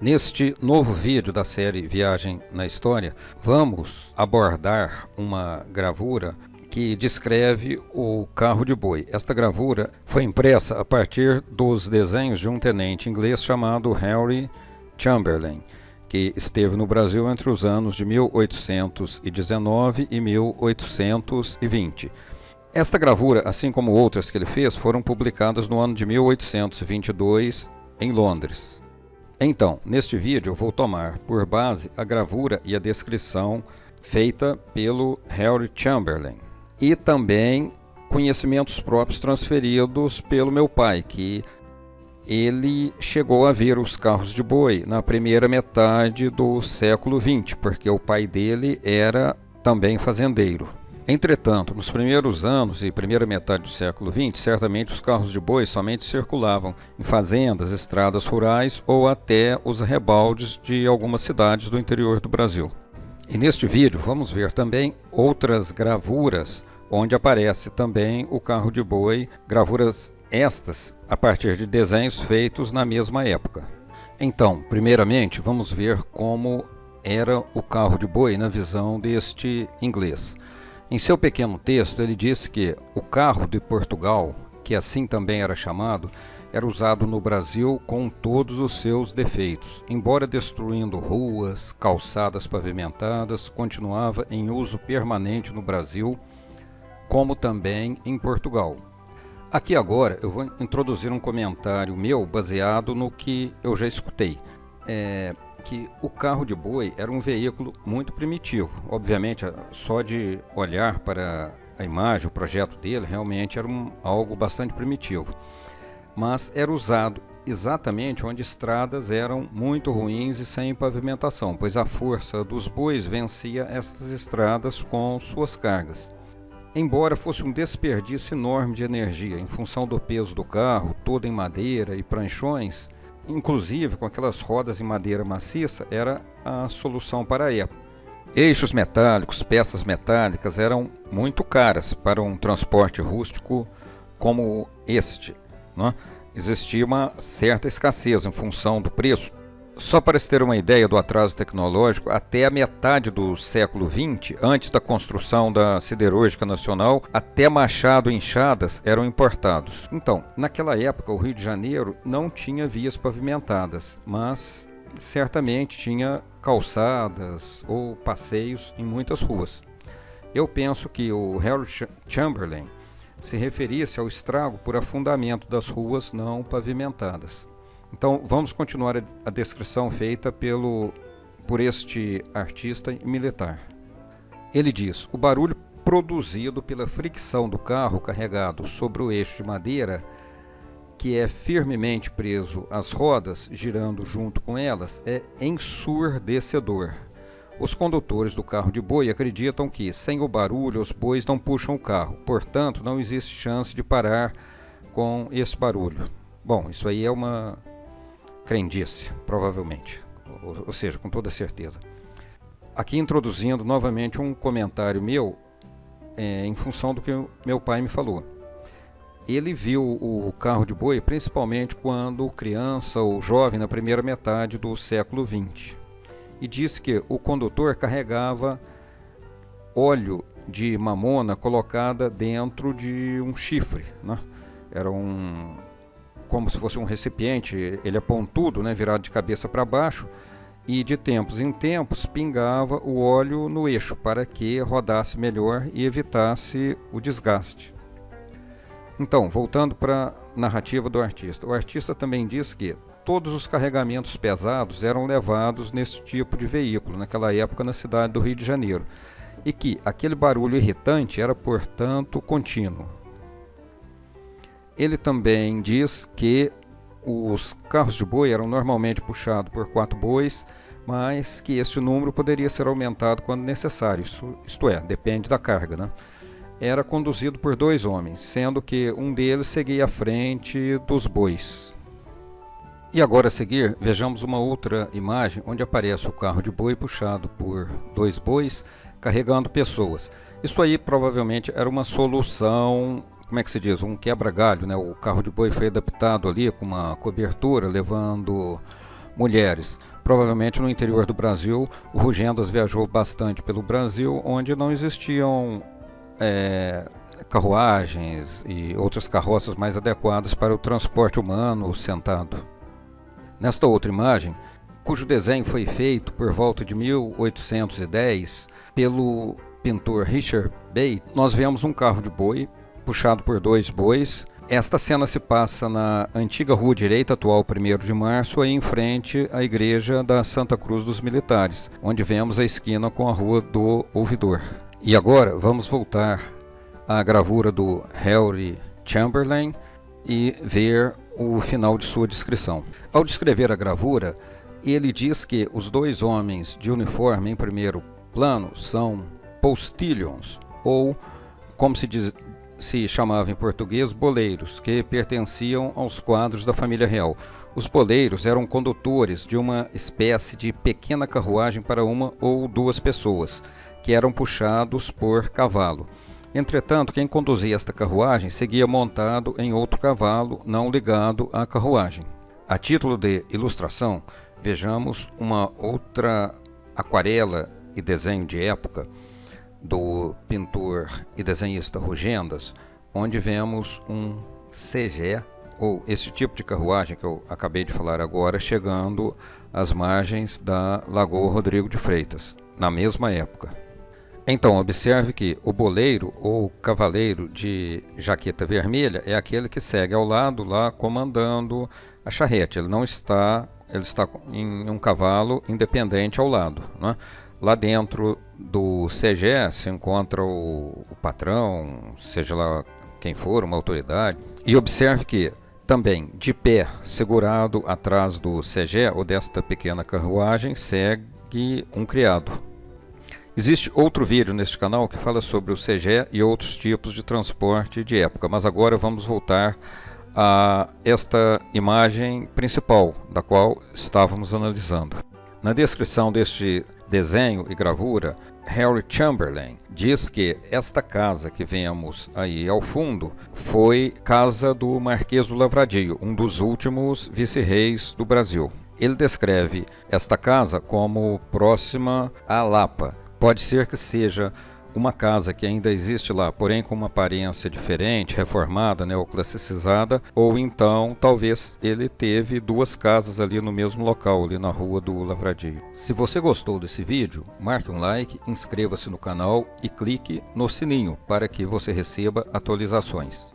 Neste novo vídeo da série Viagem na História, vamos abordar uma gravura que descreve o carro de boi. Esta gravura foi impressa a partir dos desenhos de um tenente inglês chamado Henry Chamberlain, que esteve no Brasil entre os anos de 1819 e 1820. Esta gravura, assim como outras que ele fez, foram publicadas no ano de 1822 em Londres. Então, neste vídeo eu vou tomar por base a gravura e a descrição feita pelo Henry Chamberlain e também conhecimentos próprios transferidos pelo meu pai, que ele chegou a ver os carros de boi na primeira metade do século XX, porque o pai dele era também fazendeiro. Entretanto, nos primeiros anos e primeira metade do século XX, certamente os carros de boi somente circulavam em fazendas, estradas rurais ou até os arrabaldes de algumas cidades do interior do Brasil. E neste vídeo vamos ver também outras gravuras onde aparece também o carro de boi, gravuras estas a partir de desenhos feitos na mesma época. Então, primeiramente, vamos ver como era o carro de boi na visão deste inglês. Em seu pequeno texto, ele disse que o carro de Portugal, que assim também era chamado, era usado no Brasil com todos os seus defeitos. Embora destruindo ruas, calçadas pavimentadas, continuava em uso permanente no Brasil, como também em Portugal. Aqui agora eu vou introduzir um comentário meu baseado no que eu já escutei. Que o carro de boi era um veículo muito primitivo. Obviamente, só de olhar para a imagem, o projeto dele, realmente era algo bastante primitivo. Mas era usado exatamente onde estradas eram muito ruins e sem pavimentação, pois a força dos bois vencia essas estradas com suas cargas. Embora fosse um desperdício enorme de energia, em função do peso do carro, todo em madeira e pranchões, inclusive com aquelas rodas em madeira maciça, era a solução para a época. Eixos metálicos, peças metálicas eram muito caras para um transporte rústico como este, né? Existia uma certa escassez em função do preço. Só para se ter uma ideia do atraso tecnológico, até a metade do século XX, antes da construção da Siderúrgica Nacional, até machado e enxadas eram importados. Então, naquela época, o Rio de Janeiro não tinha vias pavimentadas, mas certamente tinha calçadas ou passeios em muitas ruas. Eu penso que o Henry Chamberlain se referisse ao estrago por afundamento das ruas não pavimentadas. Então, vamos continuar a descrição feita por este artista militar. Ele diz: o barulho produzido pela fricção do carro carregado sobre o eixo de madeira, que é firmemente preso às rodas, girando junto com elas, é ensurdecedor. Os condutores do carro de boi acreditam que, sem o barulho, os bois não puxam o carro, portanto, não existe chance de parar com esse barulho. Bom, isso aí é uma crendice, provavelmente, ou seja, com toda certeza. Aqui introduzindo novamente um comentário meu, em função do que meu pai me falou. Ele viu o carro de boi principalmente quando criança ou jovem na primeira metade do século XX, e disse que o condutor carregava óleo de mamona colocada dentro de um chifre, né? Era como se fosse um recipiente, ele é pontudo, né, virado de cabeça para baixo, e de tempos em tempos pingava o óleo no eixo para que rodasse melhor e evitasse o desgaste. Então, voltando para a narrativa do artista, o artista também diz que todos os carregamentos pesados eram levados nesse tipo de veículo, naquela época na cidade do Rio de Janeiro, e que aquele barulho irritante era, portanto, contínuo. Ele também diz que os carros de boi eram normalmente puxados por 4 bois, mas que esse número poderia ser aumentado quando necessário, isto é, depende da carga, né? Era conduzido por 2 homens, sendo que um deles seguia à frente dos bois. E agora a seguir, vejamos uma outra imagem onde aparece o carro de boi puxado por 2 bois carregando pessoas. Isso aí provavelmente era uma solução, como é que se diz, um quebra-galho, né? O carro de boi foi adaptado ali com uma cobertura levando mulheres. Provavelmente no interior do Brasil, o Rugendas viajou bastante pelo Brasil, onde não existiam carruagens e outras carroças mais adequadas para o transporte humano sentado. Nesta outra imagem, cujo desenho foi feito por volta de 1810 pelo pintor Richard Bate, nós vemos um carro de boi puxado por 2 bois. Esta cena se passa na antiga Rua Direita, atual 1º de Março, aí em frente à igreja da Santa Cruz dos Militares, onde vemos a esquina com a Rua do Ouvidor. E agora vamos voltar à gravura do Harry Chamberlain e ver o final de sua descrição. Ao descrever a gravura, ele diz que os 2 homens de uniforme em primeiro plano são postilions, ou, como se chamava em português, boleiros, que pertenciam aos quadros da família real. Os boleiros eram condutores de uma espécie de pequena carruagem para 1 ou 2 pessoas, que eram puxados por cavalo. Entretanto, quem conduzia esta carruagem seguia montado em outro cavalo não ligado à carruagem. A título de ilustração, vejamos uma outra aquarela e desenho de época do pintor e desenhista Rugendas, onde vemos um segé, ou esse tipo de carruagem que eu acabei de falar agora, chegando às margens da Lagoa Rodrigo de Freitas, na mesma época. Então, observe que o boleiro ou cavaleiro de jaqueta vermelha é aquele que segue ao lado lá comandando a charrete. Ele está em um cavalo independente ao lado, né? Lá dentro do segé se encontra o patrão, seja lá quem for, uma autoridade. E observe que também de pé, segurado atrás do segé ou desta pequena carruagem, segue um criado. Existe outro vídeo neste canal que fala sobre o segé e outros tipos de transporte de época, mas agora vamos voltar a esta imagem principal, da qual estávamos analisando. Na descrição deste desenho e gravura, Harry Chamberlain diz que esta casa que vemos aí ao fundo foi casa do Marquês do Lavradio, um dos últimos vice-reis do Brasil. Ele descreve esta casa como próxima à Lapa. Pode ser que seja uma casa que ainda existe lá, porém com uma aparência diferente, reformada, neoclassicizada, ou então talvez ele teve 2 casas ali no mesmo local, ali na Rua do Lavradio. Se você gostou desse vídeo, marque um like, inscreva-se no canal e clique no sininho para que você receba atualizações.